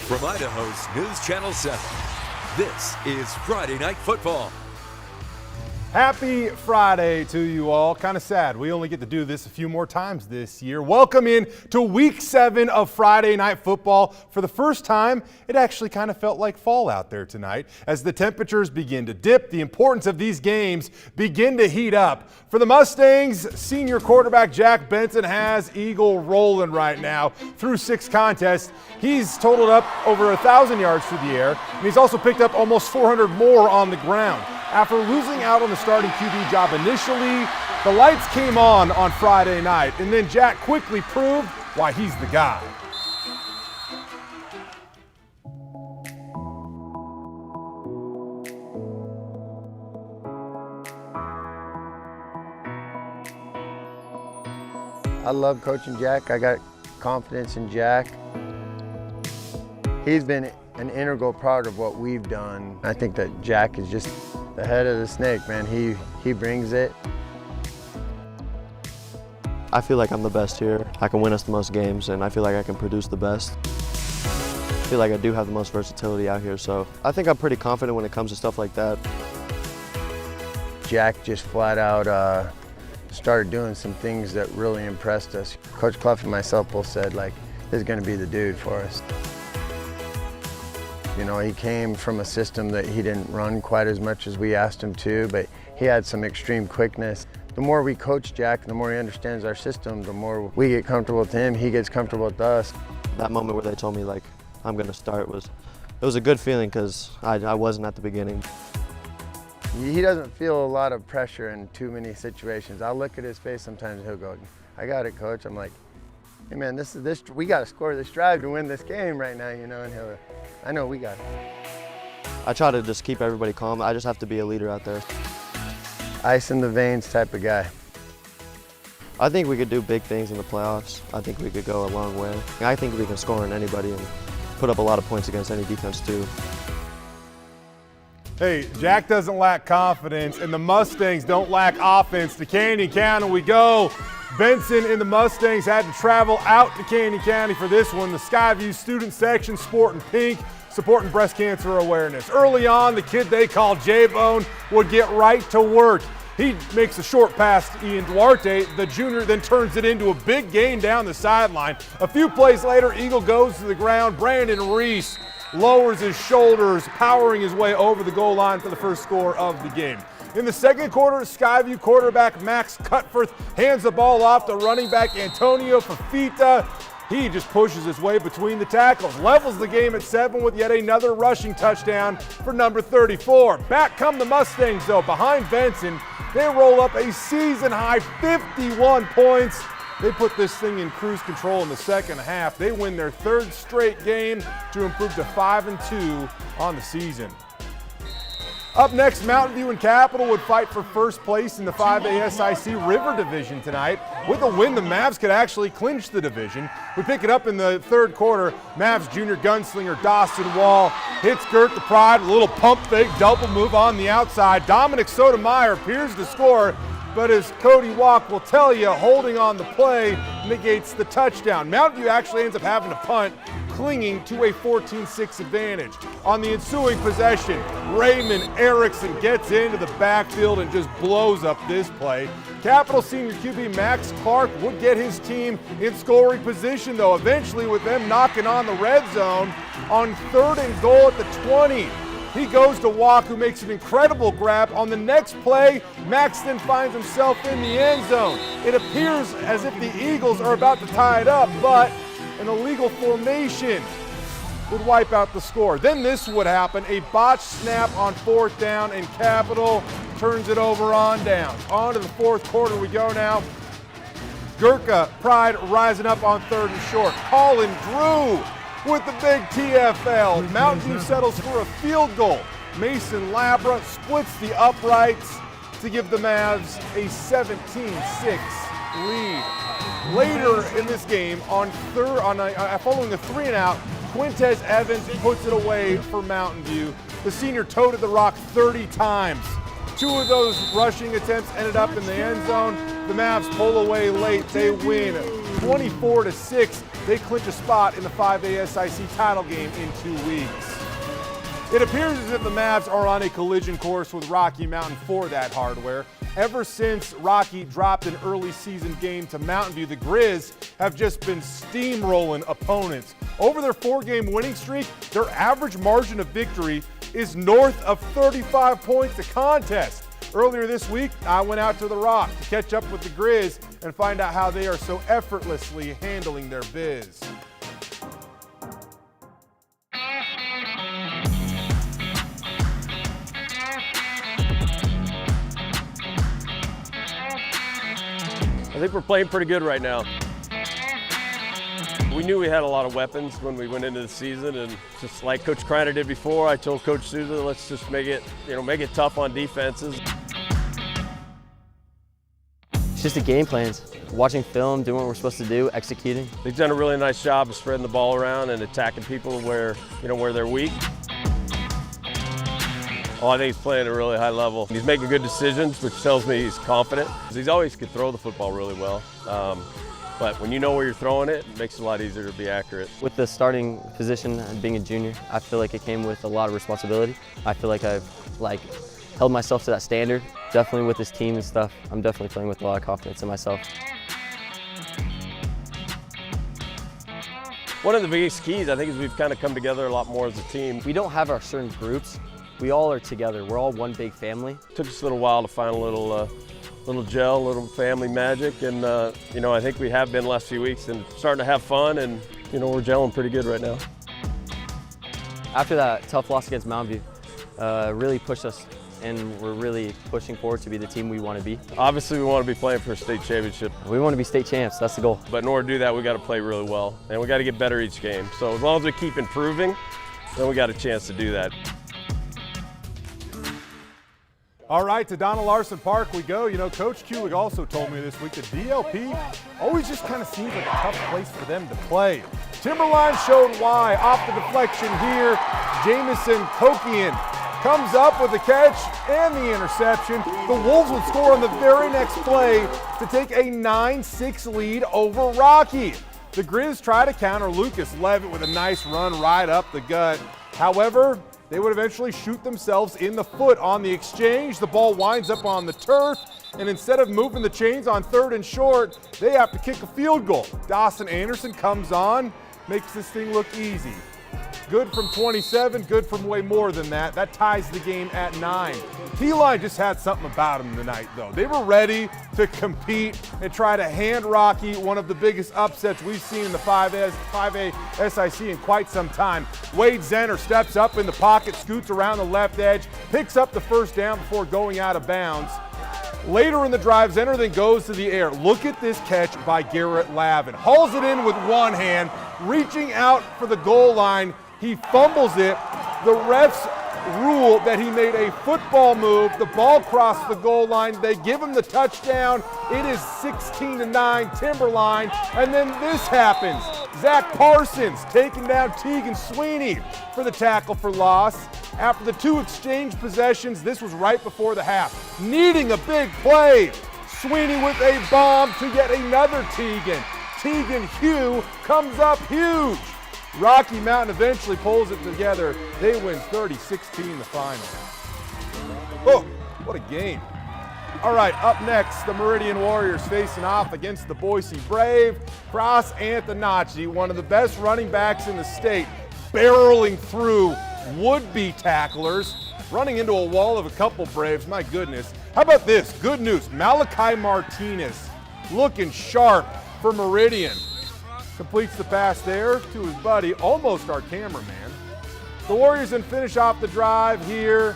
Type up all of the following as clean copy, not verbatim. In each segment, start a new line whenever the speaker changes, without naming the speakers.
From Idaho's News Channel 7, this is Friday Night Football.
Happy Friday to you all. Kind of sad. We only get to do this a few more times this year. Welcome in to Week 7 of Friday Night Football. For the first time, it actually kind of felt like fall out there tonight. As the temperatures begin to dip, the importance of these games begin to heat up. For the Mustangs, senior quarterback Jack Benson has Eagle rolling right now through 6 contests. He's totaled up over 1,000 yards through the air, and he's also picked up almost 400 more on the ground. After losing out on the starting QB job initially, the lights came on Friday night, and then Jack quickly proved why he's the guy.
I love coaching Jack. I got confidence in Jack. He's been an integral part of what we've done. I think that Jack is just the head of the snake, man. He brings it.
I feel like I'm the best here. I can win us the most games, and I feel like I can produce the best. I feel like I do have the most versatility out here, so I think I'm pretty confident when it comes to stuff like that.
Jack just flat out started doing some things that really impressed us. Coach Clough and myself both said, like, this is going to be the dude for us. You know, he came from a system that he didn't run quite as much as we asked him to, but he had some extreme quickness. The more we coach Jack, the more he understands our system, the more we get comfortable with him, he gets comfortable with us.
That moment where they told me, like, I'm going to start it was a good feeling because I wasn't at the beginning.
He doesn't feel a lot of pressure in too many situations. I'll look at his face sometimes and he'll go, I got it, coach. I'm like, hey man, we got to score this drive to win this game right now, you know, and he'll, I know we got it.
I try to just keep everybody calm. I just have to be a leader out there.
Ice in the veins type of guy.
I think we could do big things in the playoffs. I think we could go a long way. I think we can score on anybody and put up a lot of points against any defense too.
Hey, Jack doesn't lack confidence, and the Mustangs don't lack offense. To Canyon County we go. Benson and the Mustangs had to travel out to Canyon County for this one. The Skyview student section sporting pink, supporting breast cancer awareness. Early on, the kid they call J-Bone would get right to work. He makes a short pass to Ian Duarte. The junior then turns it into a big gain down the sideline. A few plays later, Eagle goes to the ground. Brandon Reese lowers his shoulders, powering his way over the goal line for the first score of the game. In the second quarter, Skyview quarterback Max Cutforth hands the ball off to running back Antonio Fafita. He just pushes his way between the tackles, levels the game at 7 with yet another rushing touchdown for number 34. Back come the Mustangs, though, behind Benson. They roll up a season-high 51 points. They put this thing in cruise control in the second half. They win their 3rd straight game to improve to 5-2 on the season. Up next, Mountain View and Capital would fight for first place in the 5A SIC River Division tonight. With a win, the Mavs could actually clinch the division. We pick it up in the 3rd quarter. Mavs junior gunslinger Dawson Wall hits Gert the Pride, a little pump fake, double move on the outside. Dominic Sotomayor appears to score, but as Cody Walk will tell you, holding on the play negates the touchdown. Mountain View actually ends up having to punt, clinging to a 14-6 advantage. On the ensuing possession, Raymond Erickson gets into the backfield and just blows up this play. Capital senior QB Max Clark would get his team in scoring position, though, eventually with them knocking on the red zone on 3rd and goal at the 20. He goes to Walk, who makes an incredible grab. On the next play, Max then finds himself in the end zone. It appears as if the Eagles are about to tie it up, but an illegal formation would wipe out the score. Then this would happen, a botched snap on 4th down, and Capital turns it over on down. On to the 4th quarter we go now. Gurkha Pride rising up on 3rd and short. Colin Drew with the big TFL. Mountain View settles for a field goal. Mason Labra splits the uprights to give the Mavs a 17-6 lead. Later in this game, following a 3-and-out, Quintez Evans puts it away for Mountain View. The senior toted the rock 30 times. 2 of those rushing attempts ended up in the end zone. The Mavs pull away late. They win 24-6. They clinch a spot in the 5A SIC title game in 2 weeks. It appears as if the Mavs are on a collision course with Rocky Mountain for that hardware. Ever since Rocky dropped an early season game to Mountain View, the Grizz have just been steamrolling opponents. Over their 4-game winning streak, their average margin of victory is north of 35 points a contest. Earlier this week, I went out to the Rock to catch up with the Grizz and find out how they are so effortlessly handling their biz.
I think we're playing pretty good right now. We knew we had a lot of weapons when we went into the season, and just like Coach Kreiner did before, I told Coach Souza, let's just make it tough on defenses.
It's just the game plans. Watching film, doing what we're supposed to do, executing.
They've done a really nice job of spreading the ball around and attacking people where they're weak. Oh, I think he's playing at a really high level. He's making good decisions, which tells me he's confident. He's always could throw the football really well. But when you know where you're throwing it, it makes it a lot easier to be accurate.
With the starting position and being a junior, I feel like it came with a lot of responsibility. I feel like I've held myself to that standard. Definitely with this team and stuff, I'm definitely playing with a lot of confidence in myself.
One of the biggest keys, I think, is we've kind of come together a lot more as a team.
We don't have our certain groups. We all are together. We're all one big family.
It took us a little while to find a little gel, a little family magic, and I think we have been the last few weeks and starting to have fun, and we're gelling pretty good right now.
After that tough loss against Mountain View, really pushed us, and we're really pushing forward to be the team we want to be.
Obviously, we want to be playing for a state championship.
We want to be state champs. That's the goal.
But in order to do that, we got to play really well, and we got to get better each game. So as long as we keep improving, then we got a chance to do that.
All right, to Donna Larson Park we go. Coach Kulig also told me this week that DLP always just kind of seems like a tough place for them to play. Timberline showed why. Off the deflection here, Jamison Coachyon comes up with the catch and the interception. The Wolves would score on the very next play to take a 9-6 lead over Rocky. The Grizz try to counter Lucas Levitt with a nice run right up the gut. However, they would eventually shoot themselves in the foot on the exchange. The ball winds up on the turf, and instead of moving the chains on 3rd and short, they have to kick a field goal. Dawson Anderson comes on, makes this thing look easy. Good from 27, good from way more than that. That ties the game at 9. T-Line just had something about them tonight, though. They were ready to compete and try to hand Rocky one of the biggest upsets we've seen in the 5A SIC in quite some time. Wade Zenner steps up in the pocket, scoots around the left edge, picks up the first down before going out of bounds. Later in the drive, Zenner then goes to the air. Look at this catch by Garrett Lavin. Hauls it in with one hand, reaching out for the goal line. He fumbles it. The refs rule that he made a football move. The ball crossed the goal line. They give him the touchdown. It is 16-9 Timberline. And then this happens. Zach Parsons taking down Tegan Sweeney for the tackle for loss. After the 2 exchange possessions, this was right before the half. Needing a big play. Sweeney with a bomb to get another Tegan. Tegan Hugh comes up huge. Rocky Mountain eventually pulls it together. They win 30-16 the final. Oh, what a game. All right, up next, the Meridian Warriors facing off against the Boise Brave. Cross Antonacci, one of the best running backs in the state, barreling through would-be tacklers, running into a wall of a couple Braves. My goodness. How about this? Good news. Malachi Martinez looking sharp for Meridian. Completes the pass there to his buddy, almost our cameraman. The Warriors then finish off the drive here.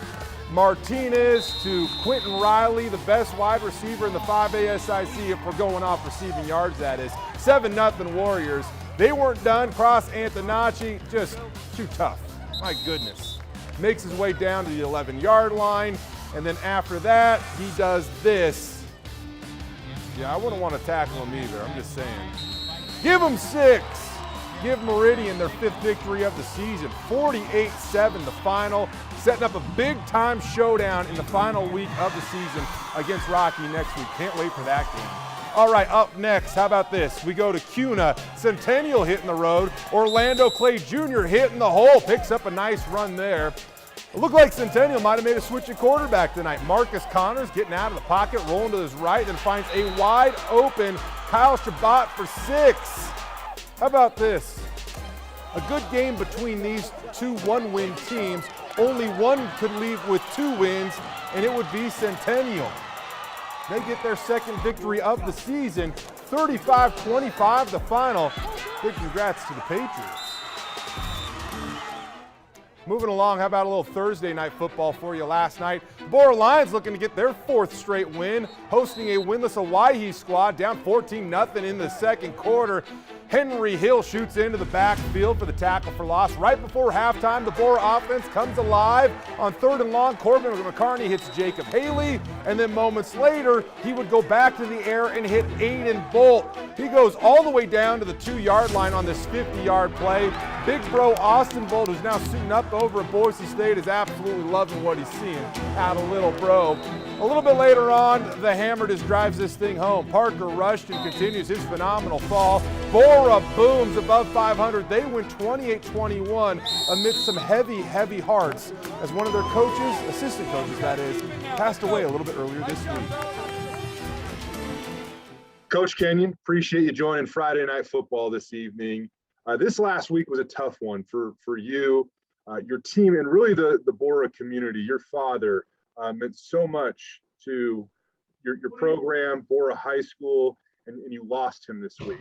Martinez to Quentin Riley, the best wide receiver in the 5A SIC, if we're going off receiving yards, that is. 7-0 Warriors. They weren't done. Cross Antonacci, just too tough. My goodness. Makes his way down to the 11-yard line, and then after that, he does this. Yeah, I wouldn't want to tackle him either, I'm just saying. Give them 6. Give Meridian their 5th victory of the season. 48-7 the final, setting up a big-time showdown in the final week of the season against Rocky next week. Can't wait for that game. All right, up next, how about this? We go to Cuna, Centennial hitting the road, Orlando Clay Jr. hitting the hole, picks up a nice run there. It looked like Centennial might have made a switch at quarterback tonight. Marcus Connors getting out of the pocket, rolling to his right, then finds a wide open Kyle Shabbat for 6. How about this? A good game between these two one-win teams. Only one could leave with 2 wins, and it would be Centennial. They get their second victory of the season, 35-25 the final. Big congrats to the Patriots. Moving along, how about a little Thursday night football for you last night? The Bora Lions looking to get their 4th straight win, hosting a winless Hawaii squad, down 14-0 in the second quarter. Henry Hill shoots into the backfield for the tackle for loss. Right before halftime, the Bora offense comes alive. On 3rd and long, Corbin McCarney hits Jacob Haley, and then moments later, he would go back to the air and hit Aiden Bolt. He goes all the way down to the 2-yard line on this 50-yard play. Big bro Austin Bolt, who's now suiting up over at Boise State, is absolutely loving what he's seeing out of little bro. A little bit later on, the Hammer just drives this thing home. Parker Rushton continues his phenomenal fall. Bora booms above 500. They win 28-21 amidst some heavy, heavy hearts as one of their coaches, assistant coaches that is, passed away a little bit earlier this week.
Coach Kenyon, appreciate you joining Friday Night Football this evening. This last week was a tough one for you, your team, and really the Bora community. Your father meant so much to your program, Bora High School, and you lost him this week.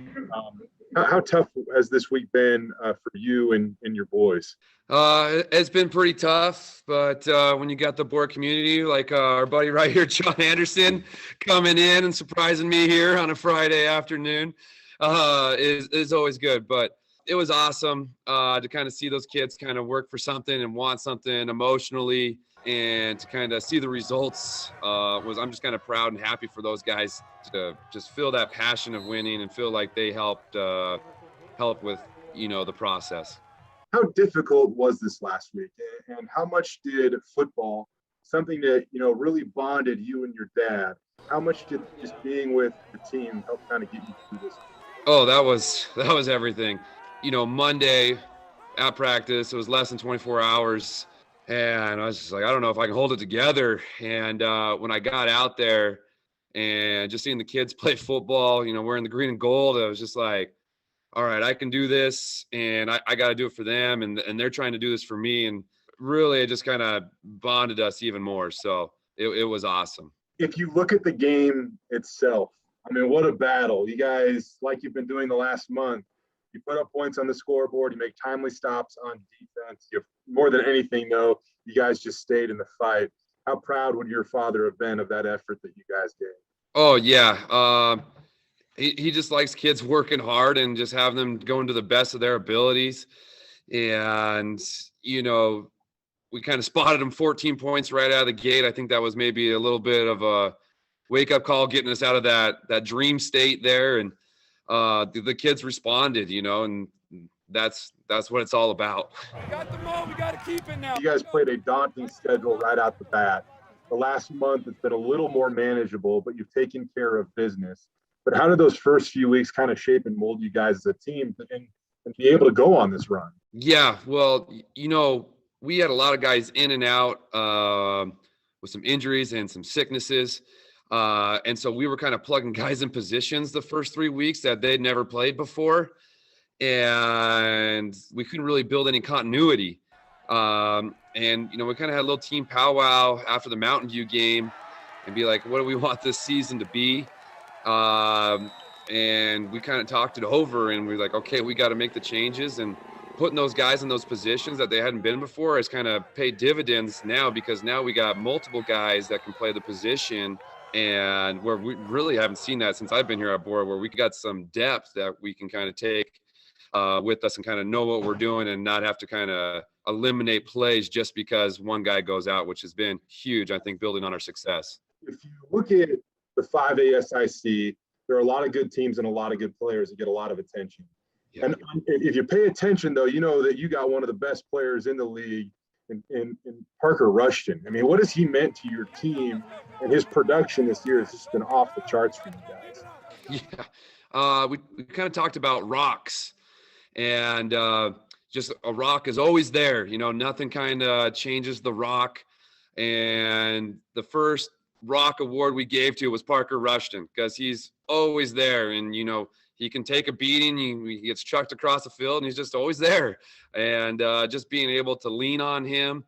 How tough has this week been for you and your boys?
It's been pretty tough, but when you got the Bora community, like our buddy right here, John Anderson, coming in and surprising me here on a Friday afternoon, is always good. But it was awesome to kind of see those kids kind of work for something and want something emotionally, and to kind of see the results. I'm just kind of proud and happy for those guys to just feel that passion of winning and feel like they helped with the process.
How difficult was this last week, and how much did football, something that really bonded you and your dad, how much did just being with the team help kind of get you through this?
Oh, that was everything. Monday at practice, it was less than 24 hours, and I was just like, I don't know if I can hold it together. And when I got out there and just seeing the kids play football, wearing the green and gold, I was just like, all right, I can do this, and I got to do it for them, and they're trying to do this for me. And really, it just kind of bonded us even more. So it was awesome.
If you look at the game itself, I mean, what a battle. You guys, like you've been doing the last month, you put up points on the scoreboard, you make timely stops on defense. More than anything, though, you guys just stayed in the fight. How proud would your father have been of that effort that you guys gave?
Oh, yeah. He just likes kids working hard and just having them going to the best of their abilities. And, we kind of spotted him 14 points right out of the gate. I think that was maybe a little bit of a wake-up call, getting us out of that dream state there. And the kids responded, and that's what it's all about.
We got the ball. We got to keep it now.
You guys played a daunting schedule right out the bat. The last month, it's been a little more manageable, but you've taken care of business. But how did those first few weeks kind of shape and mold you guys as a team and be able to go on this run?
Yeah, well, we had a lot of guys in and out with some injuries and some sicknesses. And so we were kind of plugging guys in positions the first 3 weeks that they'd never played before. And we couldn't really build any continuity. And, we kind of had a little team powwow after the Mountain View game and be like, what do we want this season to be? And we kind of talked it over, and we were like, okay, we got to make the changes, and putting those guys in those positions that they hadn't been before has kind of paid dividends now, because now we got multiple guys that can play the position, and where we really haven't seen that since I've been here at Bora, where we got some depth that we can kind of take with us and kind of know what we're doing and not have to kind of eliminate plays just because one guy goes out, which has been huge, I think, building on our success.
If you look at the 5A SIC, there are a lot of good teams and a lot of good players that get a lot of attention. Yeah. And if you pay attention, though, you know that you got one of the best players in the league in Parker Rushton. I mean, what has he meant to your team? And his production this year has just been off the charts for you guys.
Yeah. We kind of talked about rocks, and just a rock is always there. Nothing kind of changes the rock. And the first rock award we gave to was Parker Rushton, because he's always there. And, he can take a beating. He gets chucked across the field, and he's just always there. And just being able to lean on him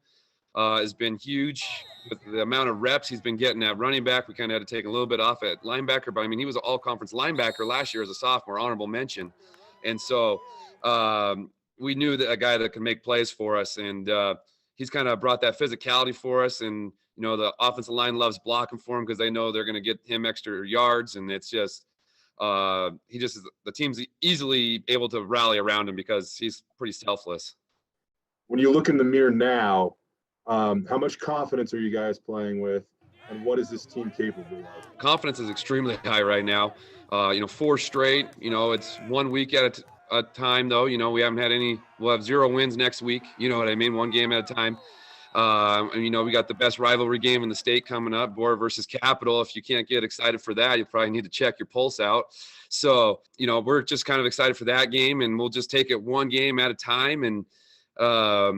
has been huge. With the amount of reps he's been getting at running back, we kind of had to take a little bit off at linebacker. But, he was an all-conference linebacker last year as a sophomore, honorable mention. And so we knew that a guy that could make plays for us. And he's kind of brought that physicality for us. And, the offensive line loves blocking for him because they know they're going to get him extra yards. And it's just the team's easily able to rally around him because he's pretty selfless.
When you look in the mirror now, how much confidence are you guys playing with, and what is this team capable of?
Confidence is extremely high right now. 4 straight. It's 1 week at a time, though. We haven't had any. We'll have 0 wins next week. You know what I mean? 1 game at a time. And we got the best rivalry game in the state coming up, Bora versus Capital. If you can't get excited for that, you probably need to check your pulse out. So, we're just kind of excited for that game, and we'll just take it 1 game at a time. And I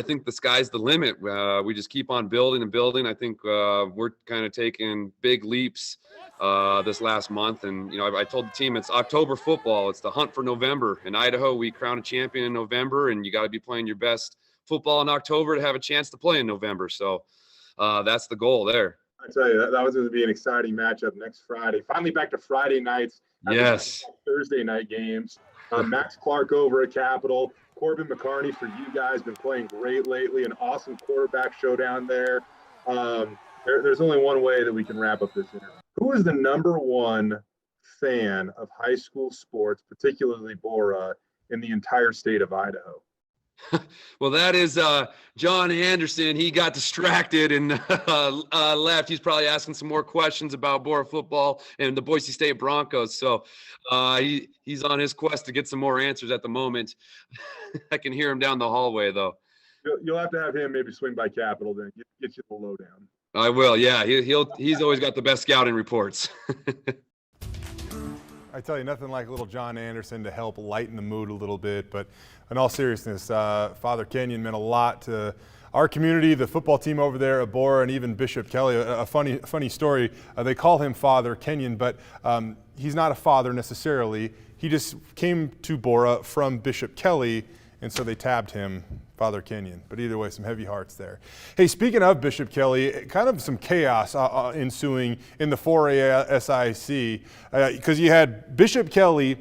think the sky's the limit. We just keep on building and building. I think we're kind of taking big leaps this last month. And, I told the team it's October football. It's the hunt for November. In Idaho, we crown a champion in November, and you got to be playing your best football in October to have a chance to play in November. So that's the goal there.
I tell you, that was going to be an exciting matchup next Friday. Finally back to Friday nights.
Yes.
Thursday night games. Max Clark over at Capital. Corbin McCarney for you guys, been playing great lately. An awesome quarterback showdown there. There's only one way that we can wrap up this interview. Who is the number 1 fan of high school sports, particularly Bora, in the entire state of Idaho?
Well, that is John Anderson. He got distracted and left. He's probably asking some more questions about Bora football and the Boise State Broncos. So he's on his quest to get some more answers at the moment. I can hear him down the hallway, though.
You'll have to have him maybe swing by Capital, then get you the lowdown.
I will, yeah. He's always got the best scouting reports.
I tell you, nothing like a little John Anderson to help lighten the mood a little bit. But in all seriousness, Father Kenyon meant a lot to our community, the football team over there at Bora, and even Bishop Kelly. A funny story. They call him Father Kenyon, but he's not a father necessarily. He just came to Bora from Bishop Kelly, and so they tabbed him Father Kenyon. But either way, some heavy hearts there. Hey, speaking of Bishop Kelly, kind of some chaos ensuing in the 4A SIC, because you had Bishop Kelly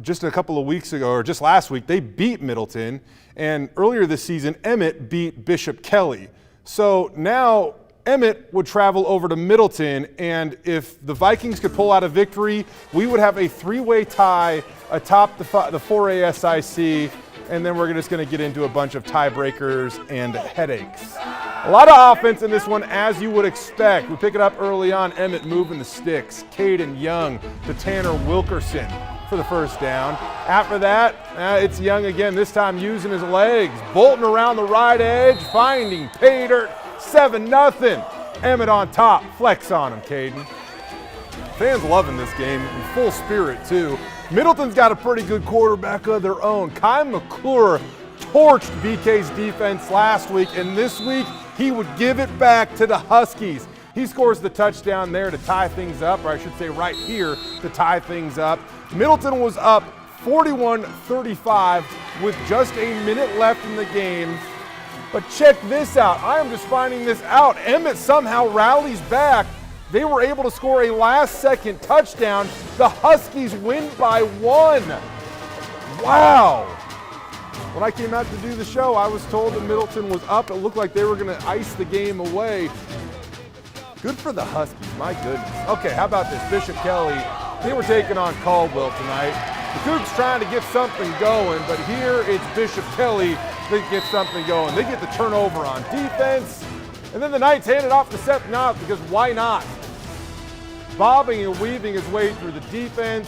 just a couple of weeks ago, or just last week, they beat Middleton, and earlier this season, Emmett beat Bishop Kelly. So now Emmett would travel over to Middleton, and if the Vikings could pull out a victory, we would have a 3-way tie atop the 4A SIC, and then we're just going to get into a bunch of tiebreakers and headaches. A lot of offense in this one, as you would expect. We pick it up early on. Emmett moving the sticks. Caden Young to Tanner Wilkerson for the first down. After that, it's Young again, this time using his legs. Bolton around the right edge, finding pay dirt. 7-0. Emmett on top. Flex on him, Caden. Fans loving this game in full spirit, too. Middleton's got a pretty good quarterback of their own. Kai McClure torched BK's defense last week, and this week he would give it back to the Huskies. He scores the touchdown there to tie things up, or I should say right here to tie things up. Middleton was up 41-35 with just a minute left in the game. But check this out. I am just finding this out. Emmett somehow rallies back. They were able to score a last-second touchdown. The Huskies win by 1. Wow. When I came out to do the show, I was told that Middleton was up. It looked like they were going to ice the game away. Good for the Huskies, my goodness. Okay, how about this? Bishop Kelly, they were taking on Caldwell tonight. The Cougs trying to get something going, but here it's Bishop Kelly that gets something going. They get the turnover on defense, and then the Knights hand it off to Seth Knott because why not? Bobbing and weaving his way through the defense.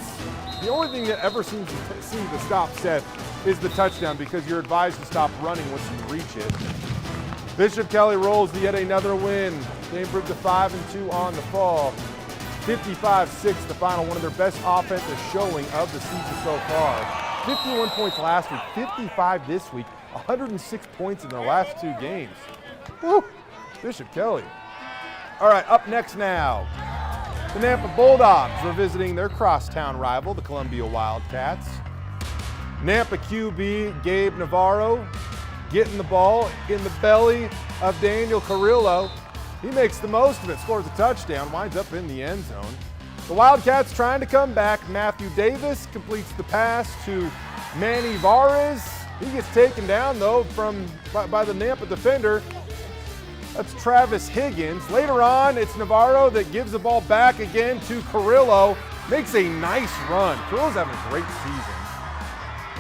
The only thing that ever seems to stop Seth is the touchdown because you're advised to stop running once you reach it. Bishop Kelly rolls to yet another win. They improved to 5-2 on the fall. 55-6 the final, one of their best offensive showing of the season so far. 51 points last week, 55 this week, 106 points in their last 2 games. Woo! Bishop Kelly. All right, up next now, the Nampa Bulldogs are visiting their crosstown rival, the Columbia Wildcats. Nampa QB Gabe Navarro getting the ball in the belly of Daniel Carrillo. He makes the most of it, scores a touchdown, winds up in the end zone. The Wildcats trying to come back. Matthew Davis completes the pass to Manny Vares. He gets taken down though by the Nampa defender. That's Travis Higgins. Later on, it's Navarro that gives the ball back again to Carrillo. Makes a nice run. Carrillo's having a great season.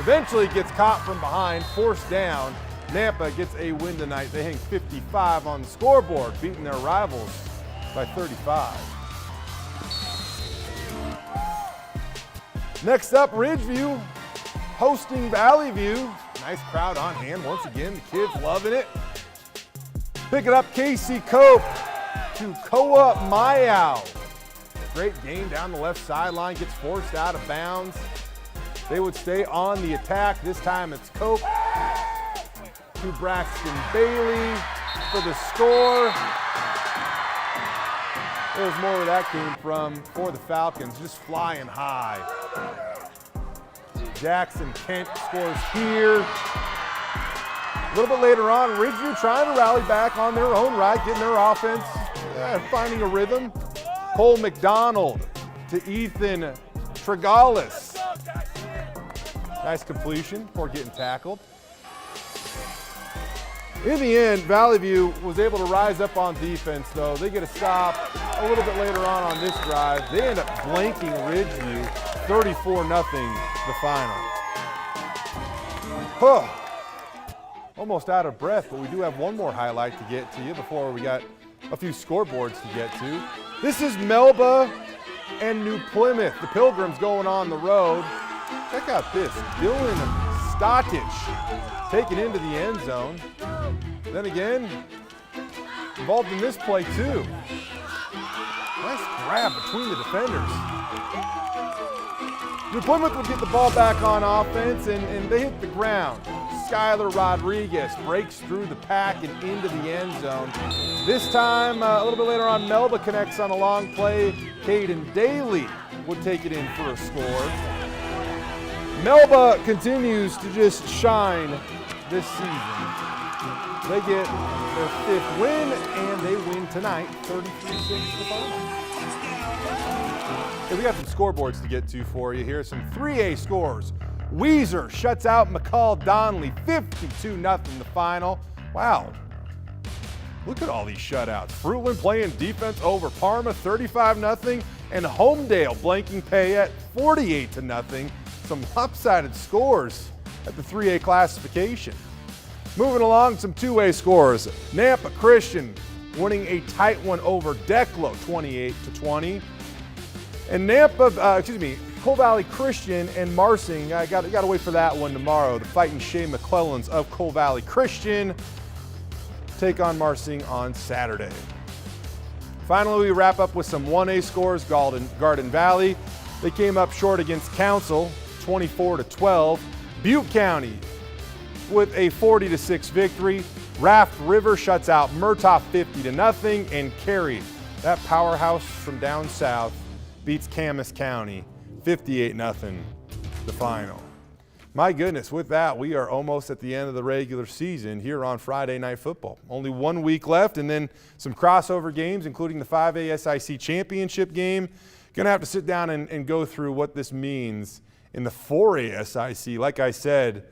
Eventually gets caught from behind, forced down. Nampa gets a win tonight. They hang 55 on the scoreboard, beating their rivals by 35. Next up, Ridgeview hosting Valley View. Nice crowd on hand once again. The kids loving it. Picking up Casey Cope to Koa Mayau. Great game down the left sideline, gets forced out of bounds. They would stay on the attack. This time it's Cope to Braxton Bailey for the score. There's more where that came from for the Falcons, just flying high. Jackson Kent scores here. A little bit later on, Ridgeview trying to rally back on their own right, getting their offense, finding a rhythm. Cole McDonald to Ethan Tregalis. Nice completion before getting tackled. In the end, Valley View was able to rise up on defense, though. They get a stop a little bit later on this drive. They end up blanking Ridgeview, 34-0 the final. Almost out of breath, but we do have one more highlight to get to you before we got a few scoreboards to get to. This is Melba and New Plymouth. The Pilgrims going on the road. Check out this, Dylan Stottich taken into the end zone. Then again, involved in this play too. Nice grab between the defenders. New Plymouth would get the ball back on offense and they hit the ground. Skylar Rodriguez breaks through the pack and into the end zone. This time, a little bit later on, Melba connects on a long play. Caden Daly would take it in for a score. Melba continues to just shine this season. They get their 5th win, and they win tonight, 33-6 the final. Okay, we got some scoreboards to get to for you here. Some 3A scores. Weiser shuts out McCall Donnelly, 52-0 the final. Wow. Look at all these shutouts. Fruitland playing defense over Parma, 35-0, and Homedale blanking Payette, 48-0. Some lopsided scores at the 3A classification. Moving along, some 2A scores. Nampa Christian winning a tight one over Declo, 28-20. And Coal Valley Christian and Marsing, I got to wait for that one tomorrow. The Fighting Shea McClellans of Coal Valley Christian take on Marsing on Saturday. Finally, we wrap up with some 1A scores. Garden Valley, they came up short against Council, 24-12. Butte County with a 40-6 victory. Raft River shuts out Murtaugh 50-0, and Cary, that powerhouse from down south, beats Camas County 58-0 the final. My goodness, with that, we are almost at the end of the regular season here on Friday Night Football. Only 1 week left, and then some crossover games, including the 5A SIC championship game. Gonna have to sit down and go through what this means in the 4A SIC. Like I said,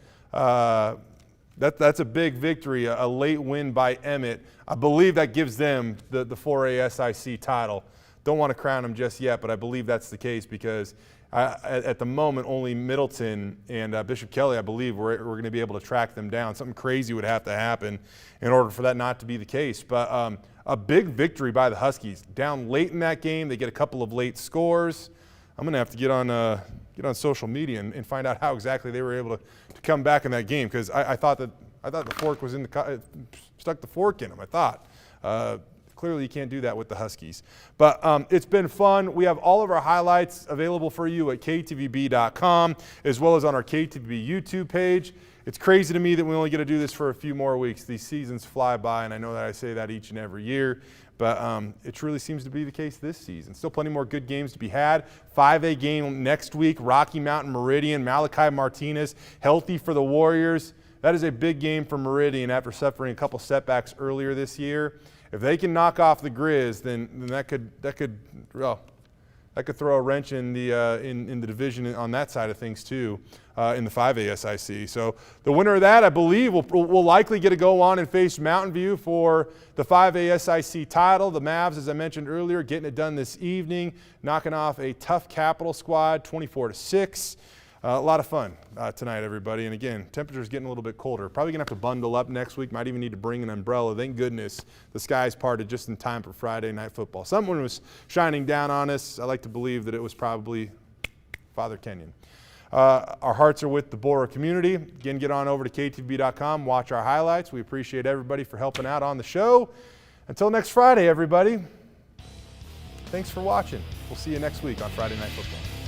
that's a big victory, a late win by Emmett. I believe that gives them the 4A SIC title. Don't want to crown them just yet, but I believe that's the case because at the moment, only Middleton and Bishop Kelly, I believe, we're going to be able to track them down. Something crazy would have to happen in order for that not to be the case. But a big victory by the Huskies. Down late in that game, they get a couple of late scores. I'm going to have to get on social media and find out how exactly they were able to come back in that game because I thought the fork was in stuck the fork in them. I thought. Clearly you can't do that with the Huskies. But it's been fun. We have all of our highlights available for you at KTVB.com as well as on our KTVB YouTube page. It's crazy to me that we only get to do this for a few more weeks. These seasons fly by, and I know that I say that each and every year, but it truly seems to be the case this season. Still plenty more good games to be had. 5A game next week, Rocky Mountain Meridian, Malachi Martinez, healthy for the Warriors. That is a big game for Meridian after suffering a couple setbacks earlier this year. If they can knock off the Grizz, then that could throw a wrench in the division on that side of things too, in the 5A SIC. So the winner of that, I believe, will likely get to go on and face Mountain View for the 5A SIC title. The Mavs, as I mentioned earlier, getting it done this evening, knocking off a tough Capital squad, 24-6. A lot of fun tonight, everybody. And again, temperature's getting a little bit colder. Probably going to have to bundle up next week. Might even need to bring an umbrella. Thank goodness the skies parted just in time for Friday night football. Someone was shining down on us. I like to believe that it was probably Father Kenyon. Our hearts are with the Bora community. Again, get on over to KTVB.com. Watch our highlights. We appreciate everybody for helping out on the show. Until next Friday, everybody, thanks for watching. We'll see you next week on Friday Night Football.